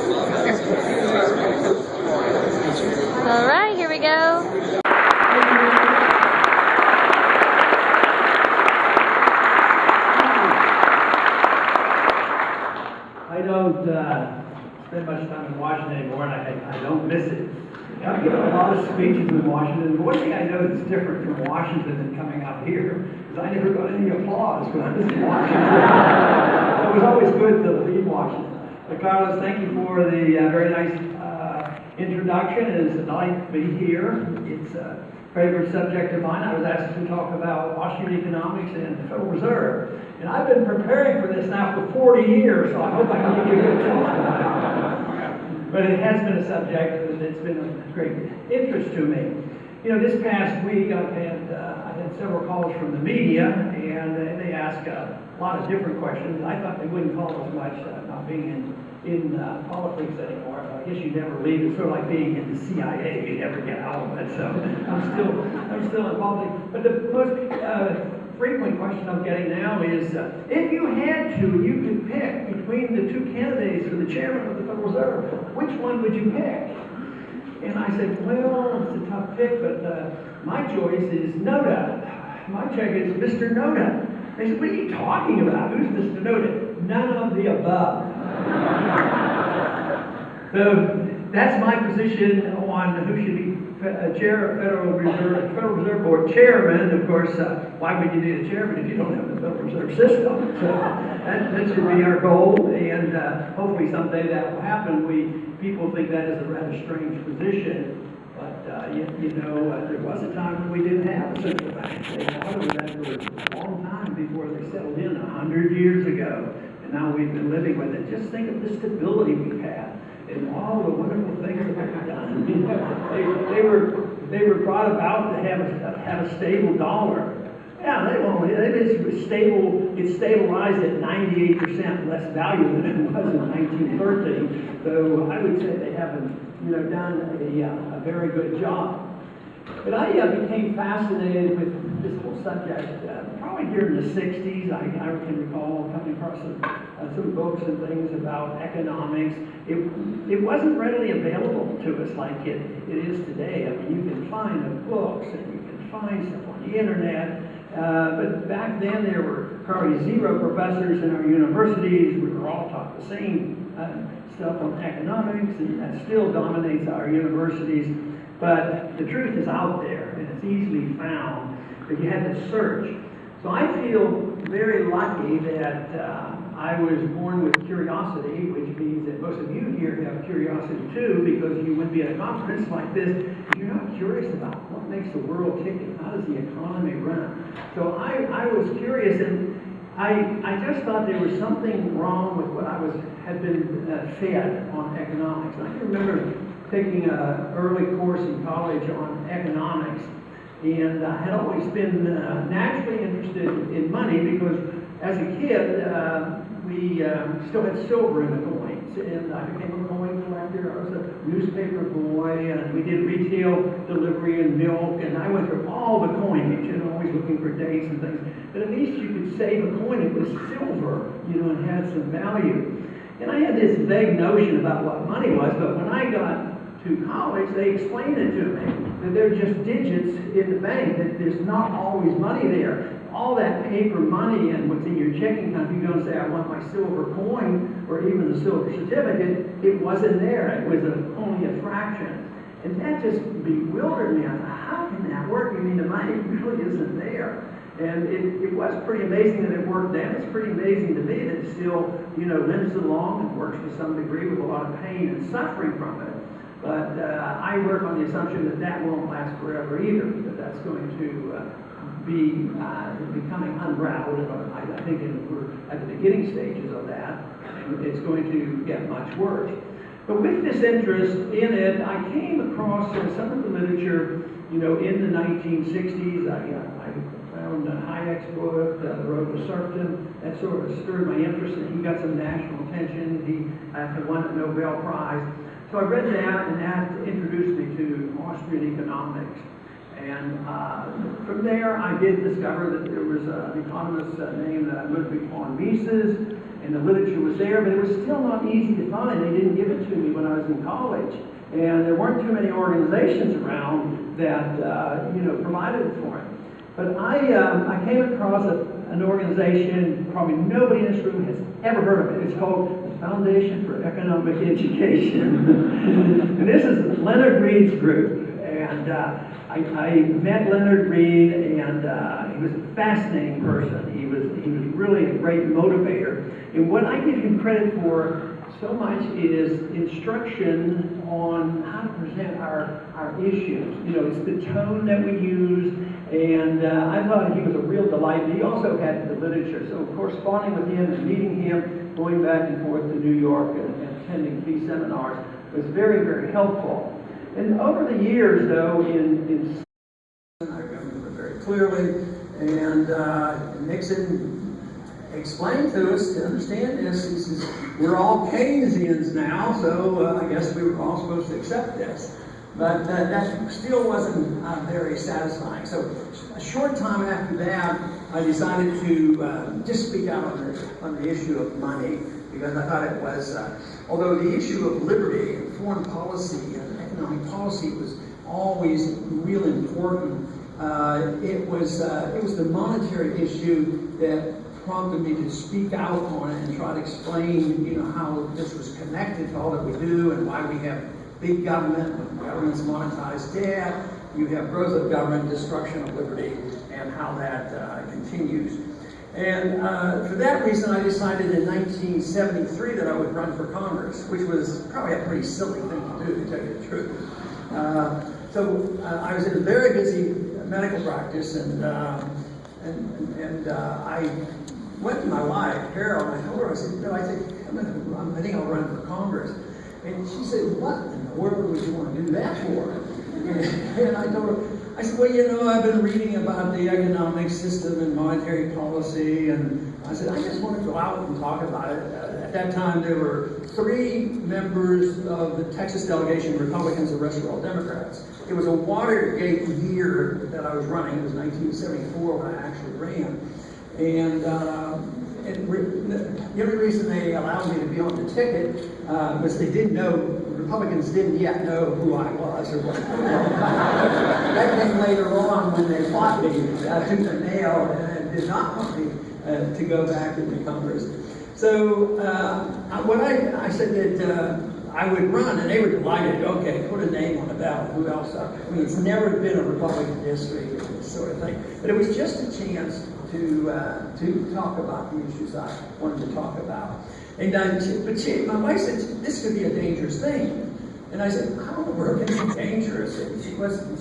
All right, here we go. I don't spend much time in Washington anymore, and I don't miss it. I give a lot of speeches in Washington. One thing I know that's different from Washington than coming out here is I never got any applause when I was in Washington. It was always good to leave Washington. But Carlos, thank you for the very nice introduction. It is a delight to be here. It's a favorite subject of mine. I was asked to talk about Washington economics and the Federal Reserve. And I've been preparing for this now for 40 years, so I hope I can give you a good talk about it. But it has been a subject that's been of great interest to me. You know, this past week I had several calls from the media, and they asked a lot of different questions. I thought they wouldn't call as much, not being in politics anymore. I guess you never leave. It's sort of like being in the CIA. You never get out of it. So I'm still in politics. But the most frequent question I'm getting now is, if you had to, you could pick between the two candidates for the chairman of the Federal Reserve, which one would you pick? And I said, well, it's a tough pick, but my choice is Noda. My check is Mr. Noda. They said, what are you talking about? Who's Mr. Noda? None of the above. So that's my position on who should be chair of Federal Reserve Board chairman. Of course, why would you need a chairman if you don't have the Federal Reserve System? So that should be our goal, and hopefully someday that will happen. People think that is a rather strange position, but you know, there was a time when we didn't have a central bank. They thought of that for a long time before they settled in 100 years ago, and now we've been living with it. Just think of the stability we've had and all the wonderful things that we've done. They were brought about to have a stable dollar. Yeah, they basically it stabilized at 98% less value than it was in 1913. So I would say they haven't, done a very good job. But I became fascinated with this whole subject probably during the 60s. I can recall coming across some books and things about economics. It wasn't readily available to us like it is today. I mean, you can find the books and you can find stuff on the internet. But back then there were probably 0 professors in our universities. We were all taught the same stuff on economics, and that still dominates our universities. But the truth is out there, and it's easily found, but you had to search. So I feel very lucky that I was born with curiosity, which means that most of you here have curiosity too, because you wouldn't be at a conference like this if you're not curious about what makes the world tick and how does the economy run. So I was curious, and I just thought there was something wrong with what I had been fed on economics. And I can remember taking an early course in college on economics, and I had always been naturally interested in money because as a kid we still had silver in the coins, and I became a coin collector. I was a newspaper boy, and we did retail delivery and milk, and I went through all the coinage, always looking for dates and things. But at least you could save a coin. It was silver, and had some value. And I had this vague notion about what money was, but when I got to college, they explained it to me, that they're just digits in the bank, that there's not always money there. All that paper money and what's in your checking account, if you don't say, I want my silver coin or even the silver certificate, it wasn't there. It was only a fraction. And that just bewildered me. I thought, how can that work? I mean, the money really isn't there. And it was pretty amazing that it worked then. It's pretty amazing to me that it still, limps along and works to some degree with a lot of pain and suffering from it. But I work on the assumption that that won't last forever either, that that's going to be becoming unraveled. And I think we're at the beginning stages of that. It's going to get much worse. But with this interest in it, I came across some of the literature, in the 1960s. I found Hayek's book, The Road to Serfdom. That sort of stirred my interest, and he got some national attention. He had won the Nobel Prize. So I read that, and that introduced me to Austrian economics. And from there, I did discover that there was an economist named Ludwig von Mises, and the literature was there, but it was still not easy to find. They didn't give it to me when I was in college, and there weren't too many organizations around that provided it for it. But I came across an organization probably nobody in this room has ever heard of it. It's called the Foundation for Economic Education. And this is Leonard Reed's group. And I met Leonard Reed, and he was a fascinating person. He was really a great motivator. And what I give him credit for so much is instruction on how to present our issues. It's the tone that we use, and I thought he was a real delight. He also had the literature, so corresponding with him and meeting him, going back and forth to New York and attending key seminars was very, very helpful. And over the years, though, in I remember very clearly, and Nixon explained to us to understand this. He says, we're all Keynesians now, so I guess we were all supposed to accept this. But that still wasn't very satisfying. So a short time after that, I decided to just speak out on the issue of money, because I thought it was, although the issue of liberty and foreign policy and economic policy was always real important, it was the monetary issue that prompted me to speak out on it and try to explain, how this was connected to all that we do and why we have big government, when governments monetize debt, you have growth of government, destruction of liberty, and how that continues. And for that reason, I decided in 1973 that I would run for Congress, which was probably a pretty silly thing to do, to tell you the truth. So I was in a very busy medical practice, and I went to my wife, Carol, and I told her, I said, I think I'll run for Congress. And she said, what in the world would you want to do that for? And I told her, I said, well, I've been reading about the economic system and monetary policy, and I said, I just want to go out and talk about it. At that time, there were 3 members of the Texas delegation, Republicans, the rest were all Democrats. It was a Watergate year that I was running. It was 1974 when I actually ran. And the only reason they allowed me to be on the ticket was they didn't know, Republicans didn't yet know who I was or what. That came later on when they fought me tooth and nail and did not want me to go back into Congress. So when I said that I would run, and they were delighted. Okay, put a name on the ballot. Who else? It's never been a Republican district, this sort of thing. But it was just a chance to talk about the issues I wanted to talk about. And my wife said, this could be a dangerous thing. And I said, how in the world can it be dangerous? And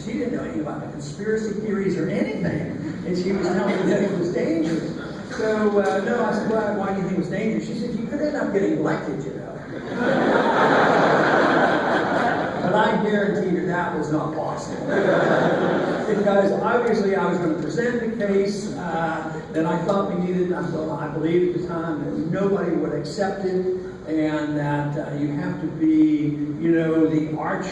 she didn't know anything about the conspiracy theories or anything. And she was telling me that it was dangerous. So, no, I said, well, why do you think it was dangerous? She said, you could end up getting elected, But I guarantee you that was not possible. Because obviously I was going to present the case that I thought we needed. I believed at the time that nobody would accept it, and that you have to be, the arch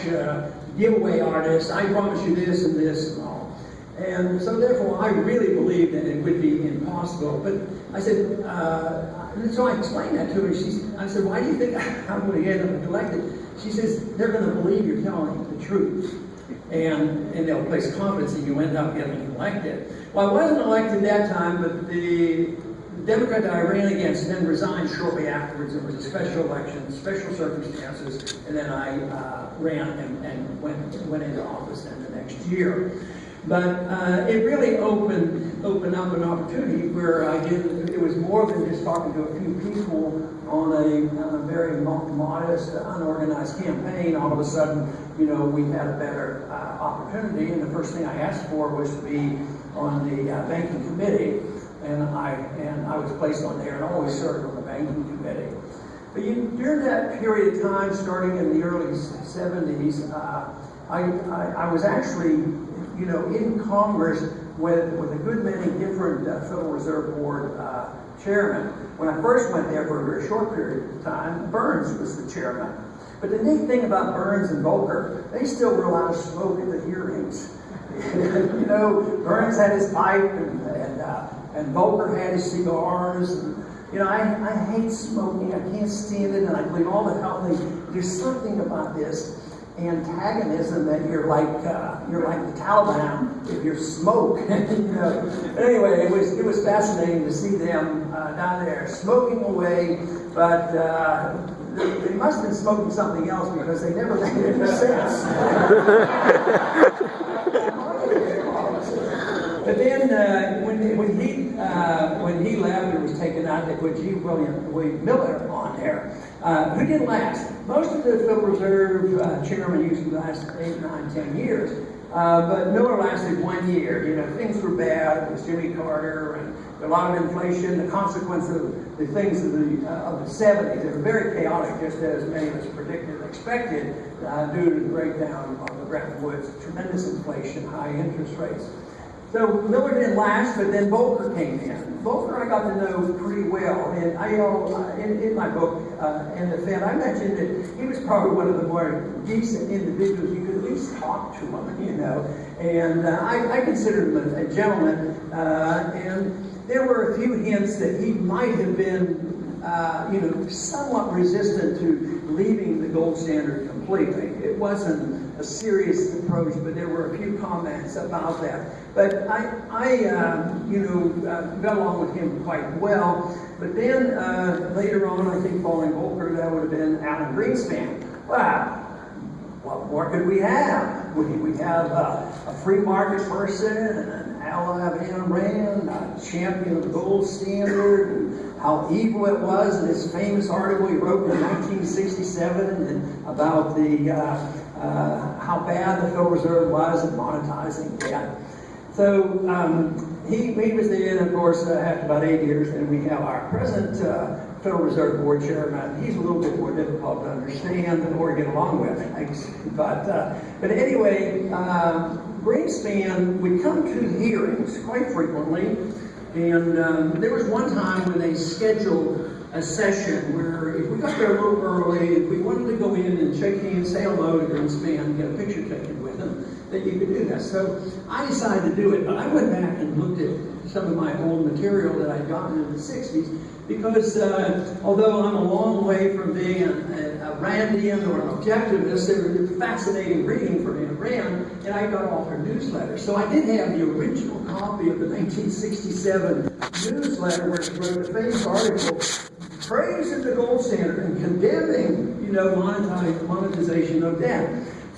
giveaway artist. I promise you this and this and all. And so therefore I really believed that it would be impossible. But I said, and so I explained that to her. I said, why do you think I'm going to get elected? She says, they're going to believe you're telling the truth. And they'll place confidence in you end up getting elected. Well, I wasn't elected that time, but the Democrat that I ran against then resigned shortly afterwards. It was a special election, special circumstances, and then I ran and went into office then the next year. But it really opened up an opportunity where it was more than just talking to a few people on a very modest, unorganized campaign. All of a sudden, we had a better opportunity, and the first thing I asked for was to be on the banking committee, and I was placed on there and always served on the banking committee. But during that period of time, starting in the early 70s, I was actually in Congress with a good many different Federal Reserve Board chairmen. When I first went there for a very short period of time, Burns was the chairman. But the neat thing about Burns and Volcker, they still were allowed to smoke at the hearings. Burns had his pipe, and Volcker had his cigars, and You know, I hate smoking. I can't stand it, and I believe all the health things. There's something about this antagonism that you're like the Taliban if you smoke. You know. But anyway, it was fascinating to see them down there smoking away, but they must have been smoking something else because they never made any sense. But then when he left or was taken out, they put G. William Miller on there, who didn't last. Most of the Federal Reserve chairman usually lasts 8, 9, 10 years. But Miller lasted 1 year. You know, things were bad. It was Jimmy Carter and a lot of inflation. The consequence of the things of the 70s. They were very chaotic, just as many of us predicted and expected, due to the breakdown of the Bretton Woods, tremendous inflation, high interest rates. So Miller didn't last, but then Volcker came in. Volcker I got to know pretty well, and in my book, In the Fed, I mentioned that he was probably one of the more decent individuals you could at least talk to him, you know. And I considered him a gentleman, and there were a few hints that he might have been, somewhat resistant to leaving the gold standard completely. It wasn't a serious approach, but there were a few comments about that. But I got along with him quite well. But then later on, I think following Volcker, that would have been Alan Greenspan. Wow, what more could we have? We have a free market person, an ally of Ayn Rand, a champion of the gold standard, and how evil it was in his famous article he wrote in 1967 about how bad the Federal Reserve was at monetizing debt. So he was there, and of course, after about 8 years, then we have our present Federal Reserve Board chairman. He's a little bit more difficult to understand or get along with, thanks. But anyway, Greenspan would come to hearings quite frequently, and there was one time when they scheduled a session where if we got there a little early, if we wanted to go in and shake hands, say hello to Greenspan, and get a picture taken with him, that you could do that. So I decided to do it, but I went back and looked at some of my old material that I'd gotten in the 60s, because although I'm a long way from being a Randian or an objectivist, they were fascinating reading for Ayn Rand, and I got all her newsletters. So I did have the original copy of the 1967 newsletter where she wrote a famous article praising the gold standard and condemning, monetization of debt.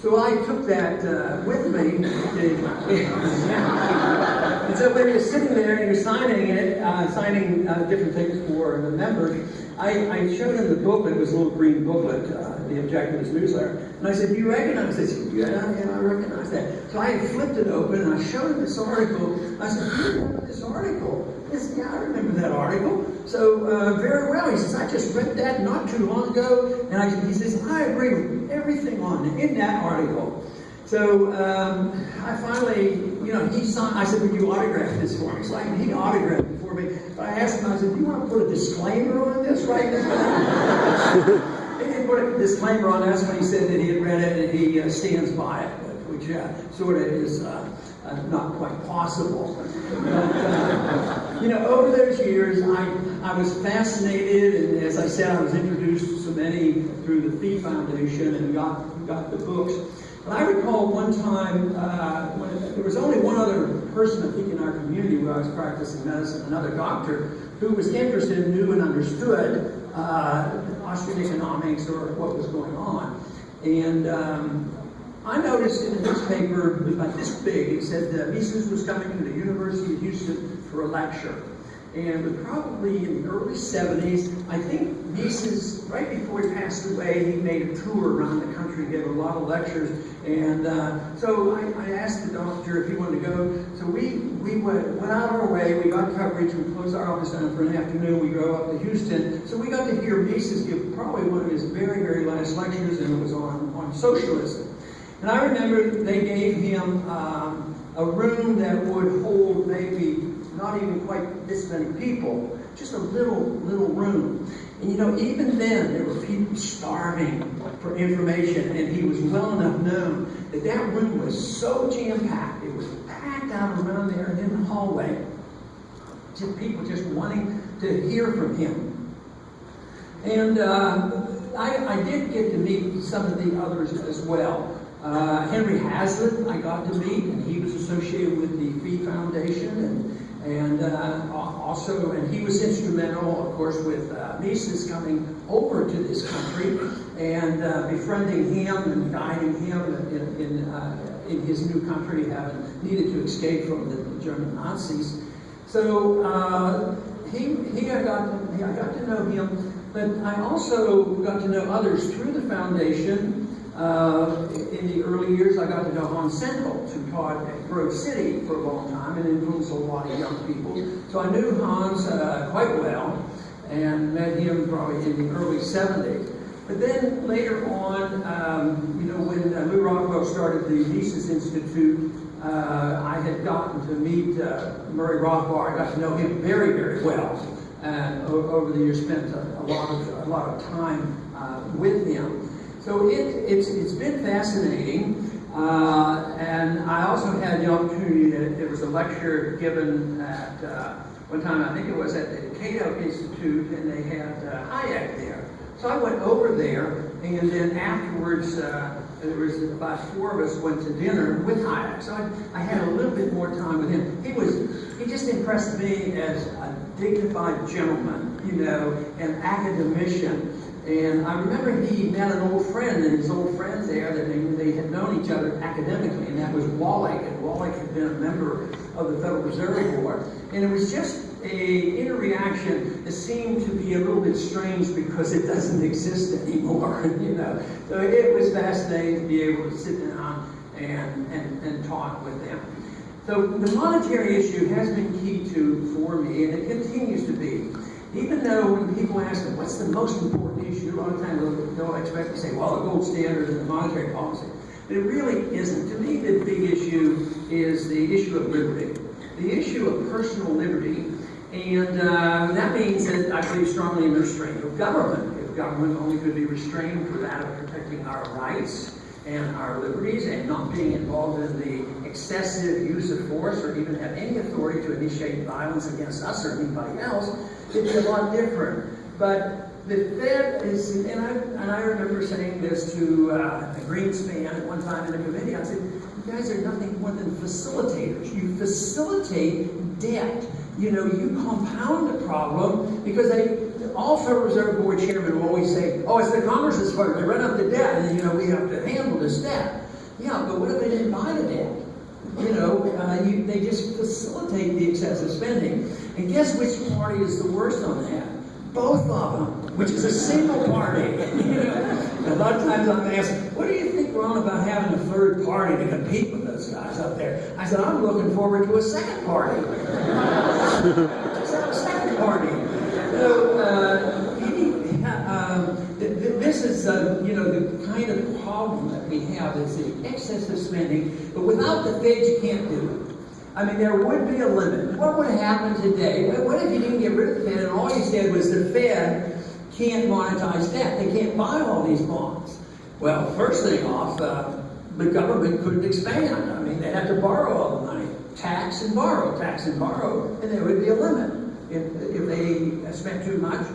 So I took that with me, and so when he was sitting there and he was signing different things for the members, I showed him the booklet. It was a little green booklet, the Objectivist newsletter, and I said, "Do you recognize this?" He said, "Yeah, I recognize that." So I flipped it open and I showed him this article. I said, "Do you remember this article?" He said, "Yeah, I remember that article." So very well. He says, "I just read that not too long ago," and he says, "I agree with everything in that article." So I finally, he signed. I said, "Would you autograph this for me?" So he autographed it for me. But I asked him, I said, "Do you want to put a disclaimer on this right now?" He didn't put a disclaimer on. That's when he said that he had read it and he stands by it, which sort of is not quite possible. But, over those years, I was fascinated, and as I said, I was introduced to so many through the Fee Foundation and got the books. But I recall one time when there was only one other person, I think, in our community where I was practicing medicine, another doctor, who was interested, knew, and understood Austrian economics or what was going on. And I noticed in the newspaper, it was like this big, it said that Mises was coming to the University of Houston for a lecture. And it was probably in the early 70s. I think Mises, right before he passed away, he made a tour around the country, gave a lot of lectures. And so I asked the doctor if he wanted to go. So we went out our way, we got coverage, we closed our office down for an afternoon, we drove up to Houston. So we got to hear Mises give probably one of his very, very last lectures, and it was on socialism. And I remember they gave him a room that would hold maybe not even quite this many people, just a little room. And even then, there were people starving for information, and he was well enough known that that room was so jam-packed, it was packed out around there and in the hallway, just people just wanting to hear from him. And I did get to meet some of the others as well. Henry Hazlitt I got to meet, and he was associated with the Fee Foundation, and he was instrumental, of course, with Mises coming over to this country and befriending him and guiding him in his new country, having needed to escape from the German Nazis. So I got to know him, but I also got to know others through the foundation. In the early years, I got to know Hans Sennholz, who taught at Grove City for a long time and influenced a lot of young people. So I knew Hans quite well and met him probably in the early 70s. But then later on, when Lou Rockwell started the Mises Institute, I had gotten to meet Murray Rothbard. I got to know him very, very well. And over the years, spent a lot of time with him. So it's been fascinating, and I also had the opportunity. There was a lecture given at one time. I think it was at the Cato Institute, and they had Hayek there. So I went over there, and then afterwards, there was about 4 of us went to dinner with Hayek. So I had a little bit more time with him. He just impressed me as a dignified gentleman, an academician. And I remember he met an old friend, and his old friend there, that they had known each other academically, and that was Wallach. And Wallach had been a member of the Federal Reserve Board. And it was just an interaction that seemed to be a little bit strange because it doesn't exist anymore, So it was fascinating to be able to sit down and talk with them. So the monetary issue has been key for me, and it continues to be. Even though when people ask them, what's the most important issue, a lot of times they'll expect to say, well, the gold standard and the monetary policy. But it really isn't. To me, the big issue is the issue of liberty, the issue of personal liberty. And that means that I believe strongly in the restraint of government. If government only could be restrained for that of protecting our rights and our liberties and not being involved in the excessive use of force or even have any authority to initiate violence against us or anybody else, it'd be a lot different. But the Fed is, and I remember saying this to Greenspan at one time in the committee, I said, you guys are nothing more than facilitators. You facilitate debt. You compound the problem because all Federal Reserve Board chairmen will always say, oh, it's the Congress's fault. They run up the debt, and, we have to handle this debt. Yeah, but what if they didn't buy the debt? They just facilitate the excessive spending. And guess which party is the worst on that? Both of them, which is a single party. A lot of times I'm asked, what do you think we're on about having a third party to compete with those guys up there? I said, I'm looking forward to a second party. Let's have a second party. This is, the kind of problem that we have is the excessive spending, but without the Fed, you can't do it. I mean, there would be a limit. What would happen today? What if you didn't get rid of the Fed and all you said was the Fed can't monetize debt? They can't buy all these bonds. Well, first thing off, the government couldn't expand. I mean, they had to borrow all the money. Tax and borrow, and there would be a limit. If they spent too much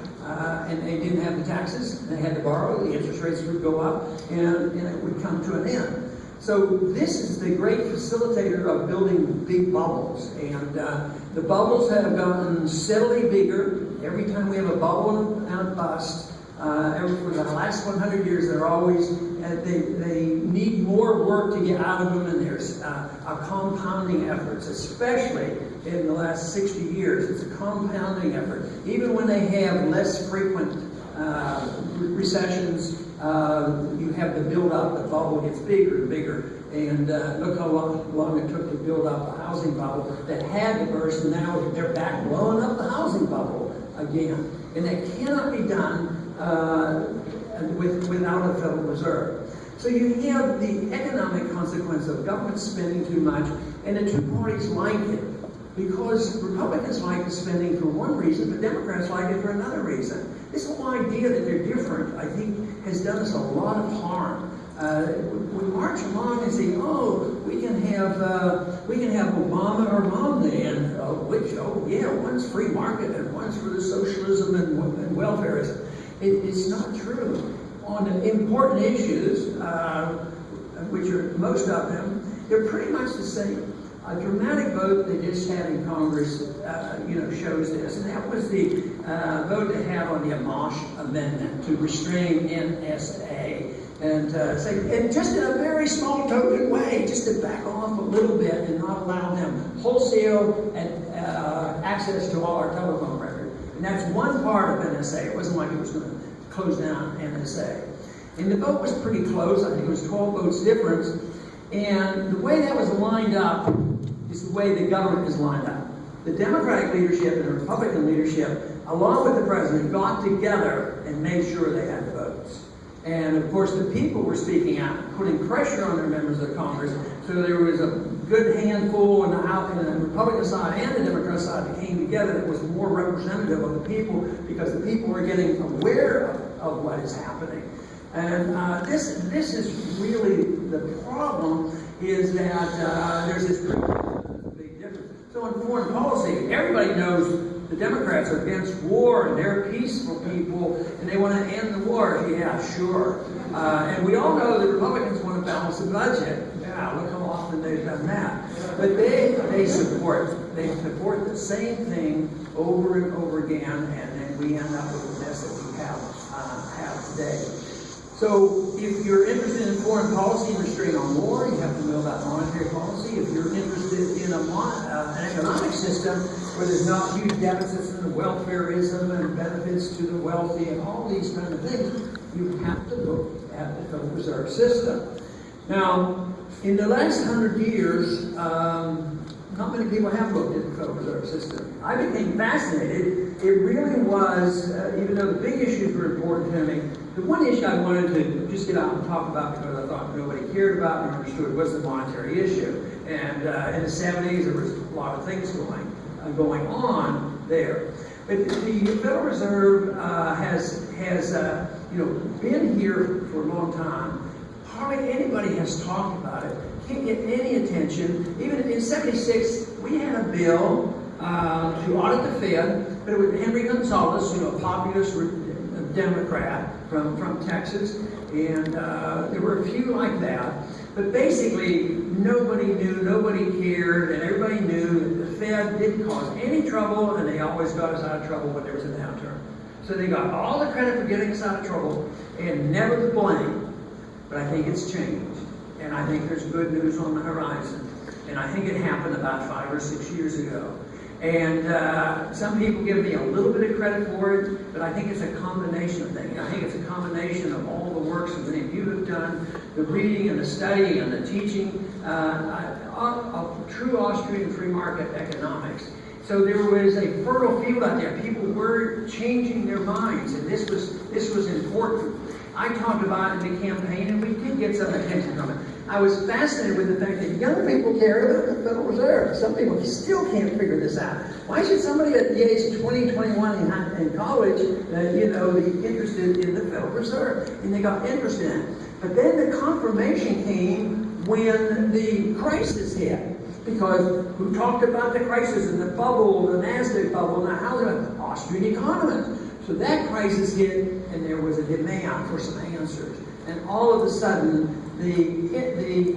and they didn't have the taxes, they had to borrow, the interest rates would go up, and it would come to an end. So this is the great facilitator of building big bubbles. And the bubbles have gotten steadily bigger. Every time we have a bubble and a bust, for the last 100 years, they're always, they need more work to get out of them, and there's a compounding efforts, especially in the last 60 years. It's a compounding effort. Even when they have less frequent recessions, you have the build-up, the bubble gets bigger and bigger. And look how long it took to build up a housing bubble that had to burst, and now they're back blowing up the housing bubble again. And that cannot be done without a Federal Reserve. So you have the economic consequence of government spending too much, and the two parties like it. Because Republicans like the spending for one reason, but Democrats like it for another reason. This whole idea that they're different, I think, has done us a lot of harm. We march along and say, oh, we can have Obama or Romney, and one's free market and one's for the socialism and welfareism. It's not true. On the important issues, which are most of them, they're pretty much the same. A dramatic vote they just had in Congress, shows this, and that was the vote they had on the Amish amendment to restrain NSA, and and just in a very small token way, just to back off a little bit and not allow them wholesale access to all our telephone records. And that's one part of NSA. It wasn't like it was going to close down NSA. And the vote was pretty close. I think it was 12 votes difference. And the way that was lined up is the way the government is lined up. The Democratic leadership and the Republican leadership, along with the president, got together and made sure they had the votes. And of course, the people were speaking out, putting pressure on their members of Congress. So there was a good handful on the House, and the Republican side and the Democrat side that came together that was more representative of the people, because the people were getting aware of what is happening. And this is really the problem, is that there's this big difference. So in foreign policy, everybody knows the Democrats are against war, and they're peaceful people, and they want to end the war. Yeah, sure. And we all know the Republicans want to balance the budget. Yeah, look how often they've done that. But they support the same thing over and over again, and then we end up with the mess that we have today. So if you're interested in foreign policy and restraint on war, you have to know about monetary policy. If you're interested in an economic system where there's not huge deficits and welfareism and benefits to the wealthy and all these kind of things, you have to look at the Federal Reserve System. Now, in the last 100 years, not many people have looked at the Federal Reserve System. I became fascinated. It really was, even though the big issues were important to me, the one issue I wanted to just get out and talk about, because I thought nobody cared about and understood, was the monetary issue. And in the 70s, there was a lot of things going on there. But the Federal Reserve has been here for a long time. Hardly anybody has talked about it. Can't get any attention. Even in '76, we had a bill to audit the Fed, but it was Henry Gonzalez, a populist Democrat from Texas, and there were a few like that. But basically, nobody knew, nobody cared, and everybody knew that the Fed didn't cause any trouble, and they always got us out of trouble when there was a downturn. So they got all the credit for getting us out of trouble, and never the blame. But I think it's changed, and I think there's good news on the horizon. And I think it happened about 5 or 6 years ago. And some people give me a little bit of credit for it, but I think it's a combination of things. I think it's a combination of all the works that many of you have done, the reading and the studying and the teaching of true Austrian free market economics. So there was a fertile field out there. People were changing their minds, and this was important. I talked about it in the campaign, and we did get some attention from it. I was fascinated with the fact that young people care about the Federal Reserve. Some people still can't figure this out. Why should somebody at the age of 20, 21 in college, be interested in the Federal Reserve? And they got interested in it. But then the confirmation came when the crisis hit. Because who talked about the crisis and the bubble, the NASDAQ bubble, and the housing? Austrian economists. So that crisis hit, and there was a demand for some answers. And all of a sudden, the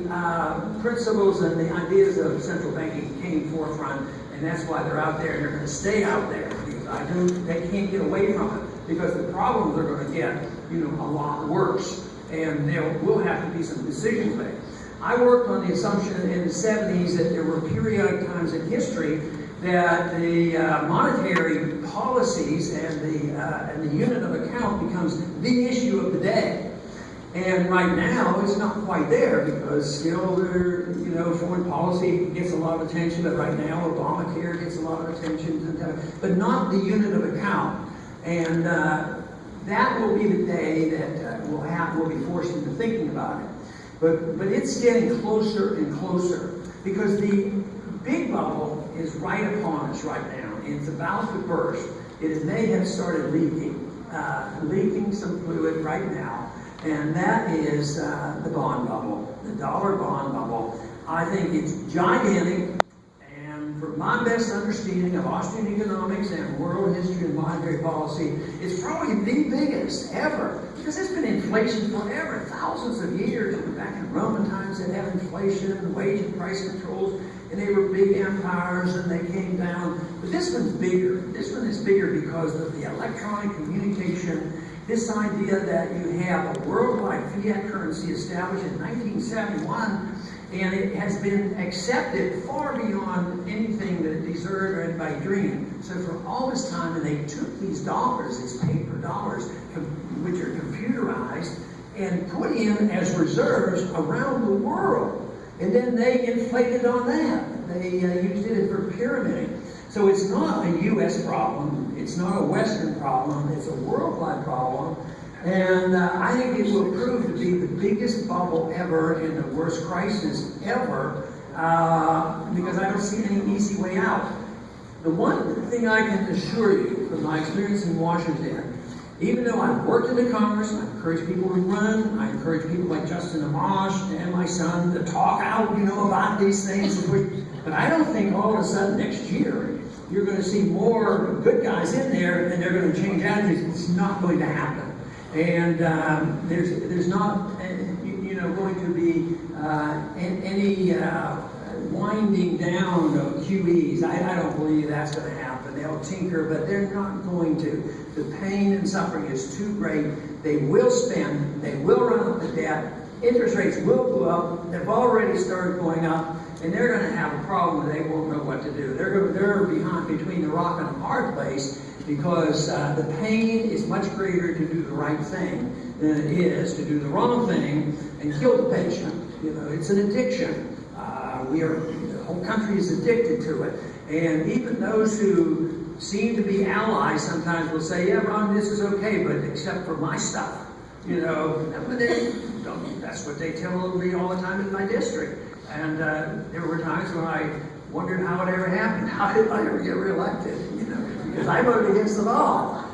principles and the ideas of central banking came forefront, and that's why they're out there, and they're going to stay out there. Because they can't get away from it, because the problems are going to get, a lot worse, and there will have to be some decisions made. I worked on the assumption in the 70s that there were periodic times in history that the monetary policies and the unit of account becomes the issue of the day. And right now, it's not quite there, because still foreign policy gets a lot of attention, but right now, Obamacare gets a lot of attention, but not the unit of account. And that will be the day that we'll be forced into thinking about it. But it's getting closer and closer, because the big bubble is right upon us right now. It's about to burst. It may have started leaking some fluid right now, and that is the bond bubble, the dollar bond bubble. I think it's gigantic, and from my best understanding of Austrian economics and world history and monetary policy, it's probably the biggest ever. Because there's been inflation forever, thousands of years. Back in Roman times, they'd have inflation and wage and price controls, and they were big empires, and they came down. But this one's bigger. This one is bigger because of the electronic communication, this idea that you have a worldwide fiat currency established in 1971, and it has been accepted far beyond anything that it deserved or anybody dreamed. So for all this time, and they took these dollars, these paper dollars, which are computerized, and put in as reserves around the world. And then they inflated on that. They used it for pyramiding. So it's not a U.S. problem. It's not a Western problem. It's a worldwide problem. And I think it will prove to be the biggest bubble ever and the worst crisis ever, because I don't see any easy way out. The one thing I can assure you from my experience in Washington, even though I've worked in the Congress, I encourage people to run, I encourage people like Justin Amish and my son to talk out, about these things. But I don't think all of a sudden next year you're going to see more good guys in there and they're going to change attitudes. It's not going to happen. And there's not, going to be any winding down of QEs. I don't believe that's going to happen. They'll tinker, but they're not going to. The pain and suffering is too great. They will spend. They will run up the debt. Interest rates will go up. They've already started going up, and they're going to have a problem. They won't know what to do. They're behind between the rock and a hard place, because the pain is much greater to do the right thing than it is to do the wrong thing and kill the patient. It's an addiction. The whole country is addicted to it. And even those who seem to be allies sometimes will say, yeah, Ron, this is okay, but except for my stuff. That's what they tell me all the time in my district. And there were times when I wondered how it ever happened. How did I ever get reelected? Because I voted against the law.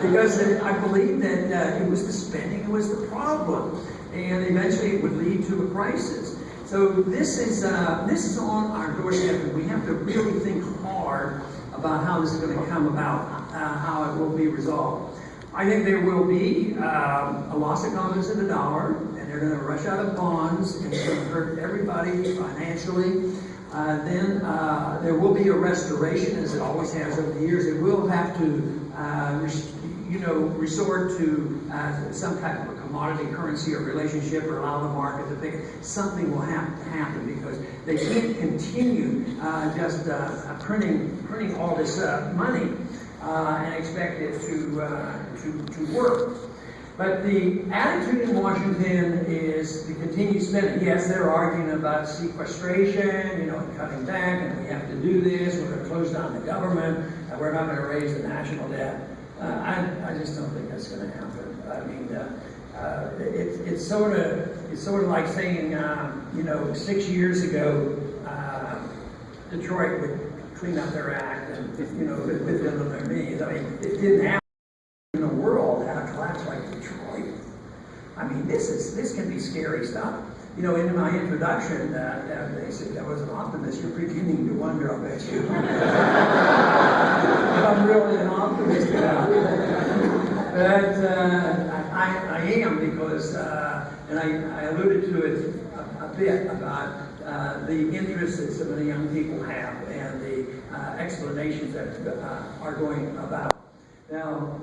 Because I believed that it was the spending that was the problem. And eventually it would lead to a crisis. So this is on our doorstep, and we have to really think hard about how this is going to come about, how it will be resolved. I think there will be a loss of confidence in the dollar, and they're going to rush out of bonds, and it's going to hurt everybody financially. Then there will be a restoration, as it always has over the years. It will have to, resort to some type of a commodity currency or relationship, or allow the market to think something will have to happen, because they can't continue just printing all this money and expect it to work. But the attitude in Washington is to continue spending. Yes, they're arguing about sequestration, and cutting back, and we have to do this, we're going to close down the government, and we're not going to raise the national debt. I just don't think that's going to happen. I mean, it's sort of like saying, 6 years ago, Detroit would clean up their act and, with them on their knees. I mean, it didn't happen. In the world had a collapse like Detroit. I mean, this can be scary stuff. In my introduction, they said I was an optimist. You're beginning to wonder, I bet you. If I'm really an optimist about it. But I am, because, and I alluded to it a bit about the interests that some of the young people have, and the explanations that are going about. Now,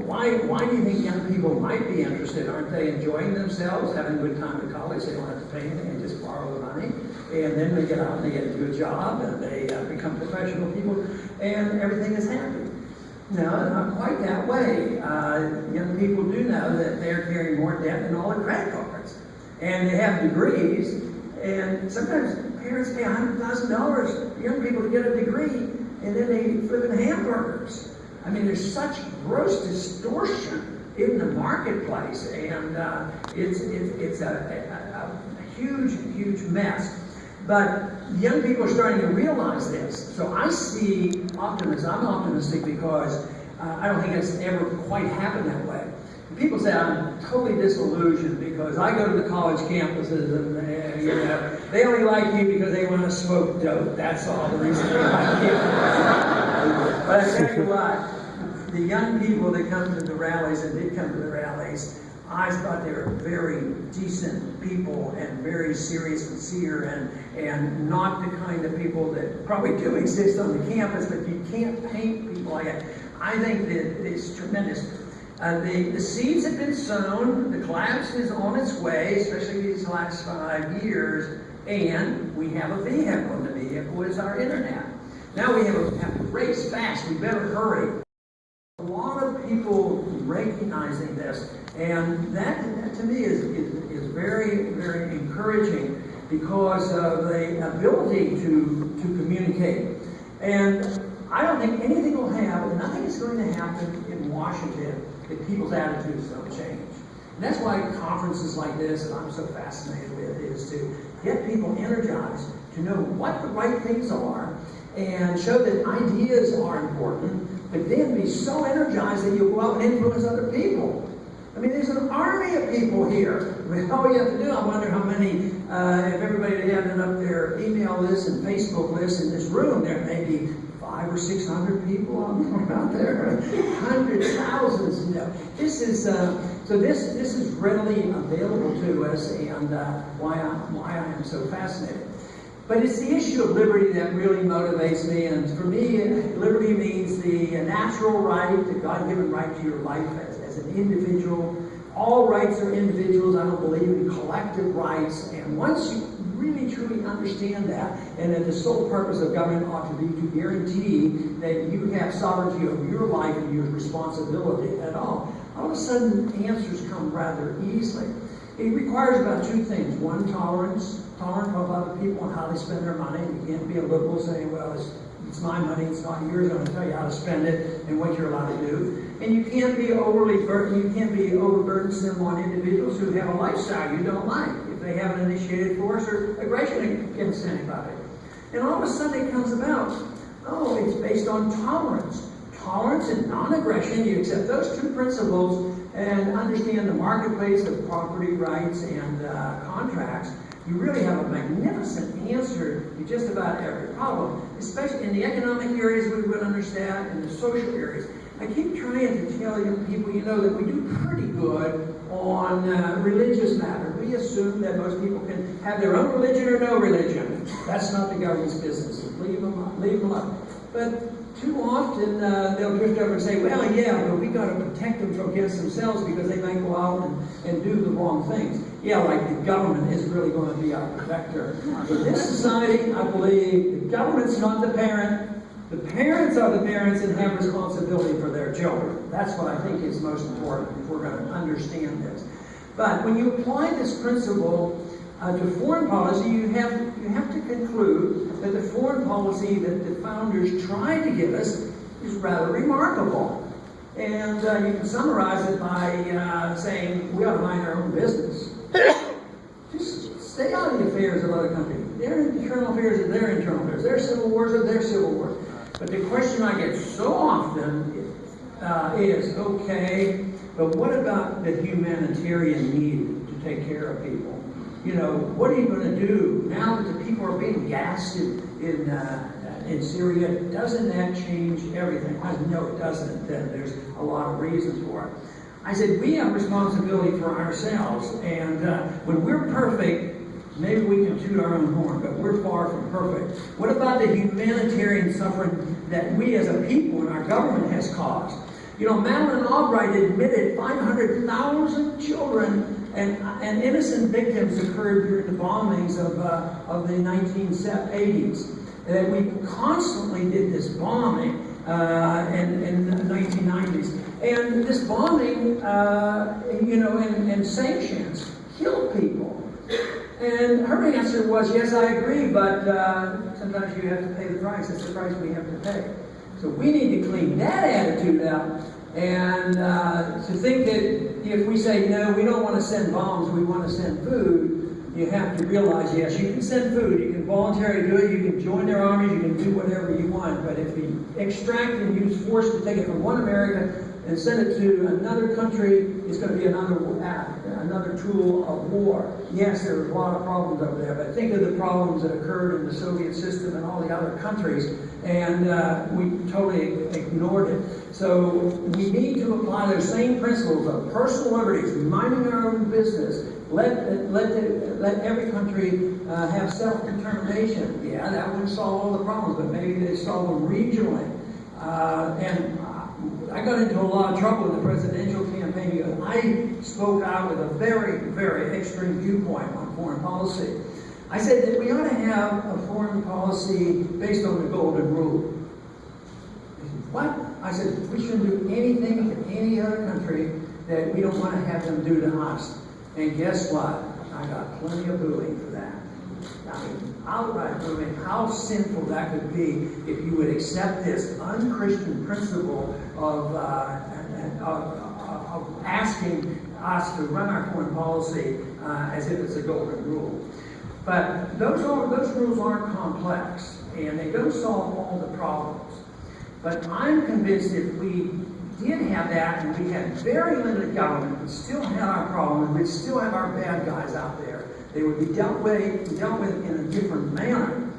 why do you think young people might be interested? Aren't they enjoying themselves, having a good time at college? They don't have to pay anything, they just borrow the money. And then they get out and they get a good job, and they become professional people, and everything is happy. No, not quite that way. Young people do know that they're carrying more debt than all their credit cards. And they have degrees, and sometimes parents pay $100,000 young people to get a degree, and then they flip in hamburgers. I mean, there's such gross distortion in the marketplace, and it's a huge mess. But young people are starting to realize this. So I see optimism. I'm optimistic because I don't think it's ever quite happened that way. People say I'm totally disillusioned because I go to the college campuses and you know, they only like you because they want to smoke dope. That's all the reason they like you. But I tell you what, the young people that come to the rallies and did come to the rallies, I thought they were very decent people and very serious and sincere and not the kind of people that probably do exist on the campus, but you can't paint people like that. I think that it's tremendous. The seeds have been sown, the collapse is on its way, especially these last 5 years, and we have a vehicle, and the vehicle is our internet. Now we have to race fast, we better hurry. A lot of people recognizing this, and that to me is very, very encouraging because of the ability to communicate. And I don't think anything will happen, nothing is going to happen in Washington if people's attitudes don't change. And that's why conferences like this, that I'm so fascinated with, is to get people energized to know what the right things are and show that ideas are important, but then be so energized that you'll go out and influence other people. I mean, there's an army of people here. I mean, all you have to do, I wonder how many, if everybody had up their email list and Facebook list in this room, there may be 500 or 600 people out there, hundreds, thousands. You know, this is so. This is readily available to us, and why I am so fascinated. But it's the issue of liberty that really motivates me, and for me, liberty means the natural right, the God-given right to your life as an individual. All rights are individuals. I don't believe in collective rights, and once you really truly understand that, and that the sole purpose of government ought to be to guarantee that you have sovereignty over your life and your responsibility at all of a sudden answers come rather easily. It requires about two things. One, tolerant of other people and how they spend their money. You can't be a liberal saying, well, it's my money, it's not yours, I'm going to tell you how to spend it and what you're allowed to do. And you can't be overburdensome on individuals who have a lifestyle you don't like, if they haven't initiated force or aggression against anybody. And all of a sudden it comes about, it's based on tolerance. Tolerance and non-aggression, you accept those two principles and understand the marketplace of property rights and contracts, you really have a magnificent answer to just about every problem, especially in the economic areas we would understand and the social areas. I keep trying to tell young people, that we do pretty good on religious matters. We assume that most people can have their own religion or no religion. That's not the government's business. Leave them up. But too often they'll drift over and say, well, yeah, but we got to protect them against themselves because they might go out and do the wrong things. Yeah, like the government is really going to be our protector. In this society, I believe the government's not the parent. The parents are the parents and have responsibility for their children. That's what I think is most important if we're going to understand this. But when you apply this principle to foreign policy, you have to conclude that the foreign policy that the founders tried to give us is rather remarkable. And you can summarize it by saying we ought to mind our own business. Just stay out of the affairs of other countries. Their internal affairs are their internal affairs. Their civil wars are their civil wars. But the question I get so often is, okay, but what about the humanitarian need to take care of people? What are you going to do now that the people are being gassed in Syria? Doesn't that change everything? I know it doesn't. There's a lot of reasons for it. I said, we have responsibility for ourselves, and when we're perfect, maybe we can toot our own horn, but we're far from perfect. What about the humanitarian suffering that we as a people and our government has caused? Madeleine Albright admitted 500,000 children and innocent victims occurred during the bombings of the 1980s. That we constantly did this bombing in the 1990s. And this bombing, and sanctions killed people. And her answer was, yes, I agree, but sometimes you have to pay the price. It's the price we have to pay. So we need to clean that attitude out. And to think that if we say, no, we don't want to send bombs, we want to send food, you have to realize, yes, you can send food, you can voluntarily do it, you can join their armies, you can do whatever you want, but if we extract and use force to take it from one America and send it to another country, it's going to be another tool of war. Yes, there's a lot of problems over there, but think of the problems that occurred in the Soviet system and all the other countries, and we totally ignored it. So we need to apply those same principles of personal liberties, minding our own business. Let every country have self-determination. Yeah, that wouldn't solve all the problems, but maybe they solve them regionally. And I got into a lot of trouble in the presidential campaign because I spoke out with a very, very extreme viewpoint on foreign policy. I said that we ought to have a foreign policy based on the golden rule. What? I said we shouldn't do anything to any other country that we don't want to have them do to us. And guess what? I got plenty of booing for that. I mean, outright booing. How sinful that could be if you would accept this unchristian principle of asking us to run our foreign policy as if it's a golden rule. But those rules aren't complex, and they don't solve all the problems. But I'm convinced if we did have that, and we had very limited government, we still had our problems, we'd still have our bad guys out there. They would be dealt with in a different manner.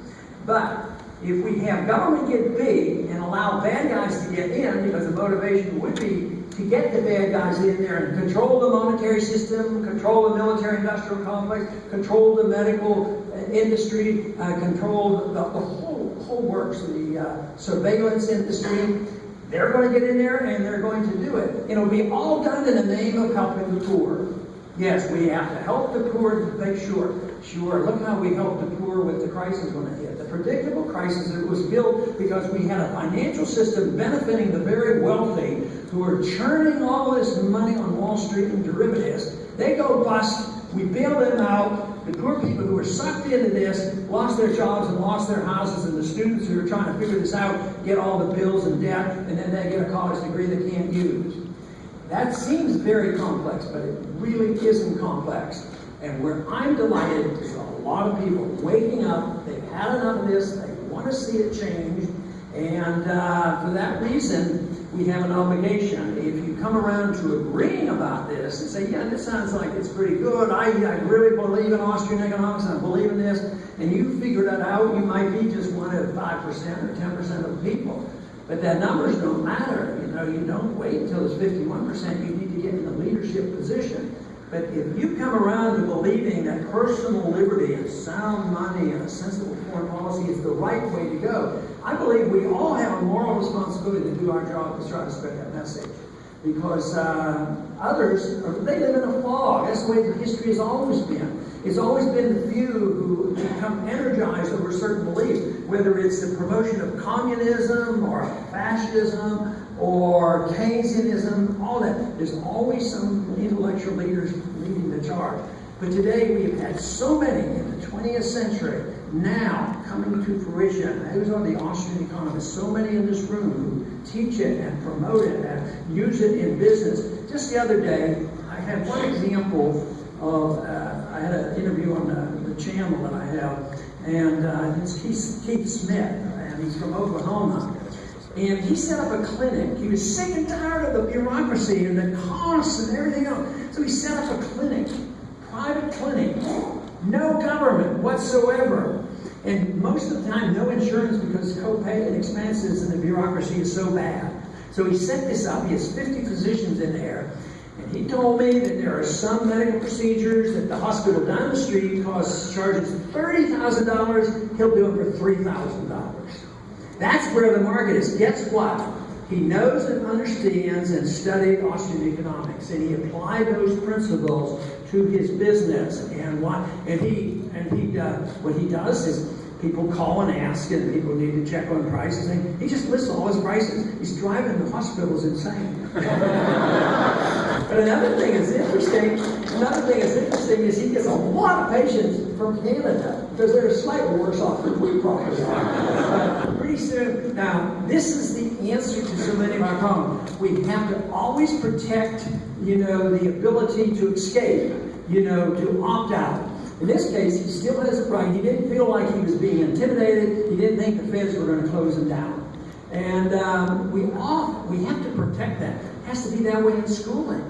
But if we have government get big and allow bad guys to get in, because the motivation would be to get the bad guys in there and control the monetary system, control the military-industrial complex, control the medical industry, control the whole works, the surveillance industry. They're going to get in there and they're going to do it. It'll be all done in the name of helping the poor. Yes, we have to help the poor to make sure. Sure, look how we helped the poor with the crisis when it hit. The predictable crisis that was built because we had a financial system benefiting the very wealthy who are churning all this money on Wall Street and derivatives. They go bust. We bail them out. The poor people who were sucked into this lost their jobs and lost their houses, and the students who are trying to figure this out get all the bills and debt, and then they get a college degree they can't use. That seems very complex, but it really isn't complex. And where I'm delighted is a lot of people waking up, they've had enough of this, they want to see it change, and for that reason, we have an obligation. If you come around to agreeing about this and say, yeah, this sounds like it's pretty good, I really believe in Austrian economics, and I believe in this, and you figure that out, you might be just one of 5% or 10% of the people. But that numbers don't matter. You don't wait until it's 51%. You need to get in the leadership position. But if you come around to believing that personal liberty and sound money and a sensible foreign policy is the right way to go, I believe we all have a moral responsibility to do our job to try to spread that message. Because others, they live in a fog. That's the way the history has always been. It's always been the few who become energized over certain beliefs, whether it's the promotion of communism or fascism or Keynesianism, all that. There's always some intellectual leaders leading the charge. But today we have had so many in the 20th century now coming to fruition. Those are the Austrian economists. So many in this room who teach it and promote it and use it in business. Just the other day, I had one example of, I had an interview on the channel that I have, and it's Keith Smith, and he's from Oklahoma. And he set up a clinic. He was sick and tired of the bureaucracy and the costs and everything else. So he set up a clinic, private clinic, no government whatsoever. And most of the time, no insurance because copay and expenses and the bureaucracy is so bad. So he set this up. He has 50 physicians in there. And he told me that there are some medical procedures that the hospital down the street charges $30,000. He'll do it for $3,000. That's where the market is. Guess what? He knows and understands and studied Austrian economics, and he applied those principles to his business. And what he does is people call and ask, and people need to check on prices, and he just lists all his prices. He's driving the hospitals insane. But another thing that's interesting is he gets a lot of patients from Canada because they're slightly worse off than we probably are. Pretty soon, now this is the answer to so many of our problems. We have to always protect, the ability to escape, to opt out. In this case, he still has a right. He didn't feel like he was being intimidated. He didn't think the feds were going to close him down. And we have to protect that. has to be that way in schooling.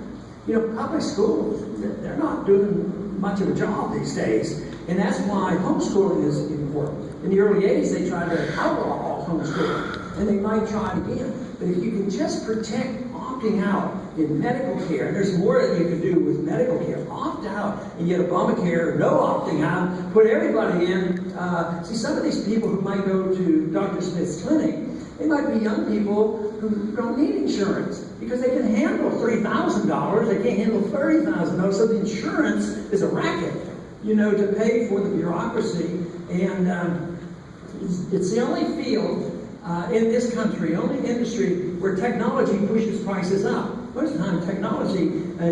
You know, public schools, they're not doing much of a job these days. And that's why homeschooling is important. In the early 80s, they tried to outlaw all homeschooling, and they might try it again. But if you can just protect opting out in medical care, and there's more that you can do with medical care, opt out and get Obamacare, no opting out, put everybody in. See, some of these people who might go to Dr. Smith's clinic, they might be young people who don't need insurance because they can handle $3,000, they can't handle $30,000. So the insurance is a racket, you know, to pay for the bureaucracy. And it's the only field in this country, only industry where technology pushes prices up. Most of the time, technology,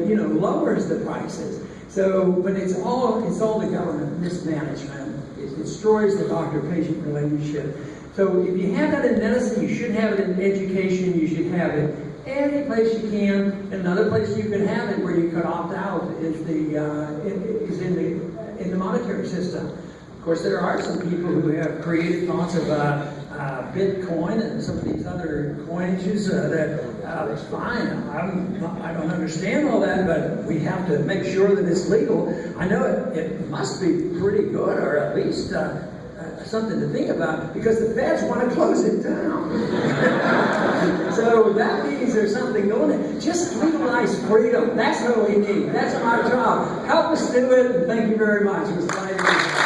you know, lowers the prices. So, but it's all the government mismanagement. It destroys the doctor-patient relationship. So if you have that in medicine, you should have it in education, you should have it any place you can. And another place you can have it where you could opt out is in the monetary system. Of course, there are some people who have created thoughts about Bitcoin and some of these other coinages that's fine. I don't understand all that, but we have to make sure that it's legal. I know it must be pretty good, or at least something to think about, because the feds want to close it down. So that means there's something going on. Just legalize freedom. That's what we need. That's our job. Help us do it, and thank you very much. It was a pleasure.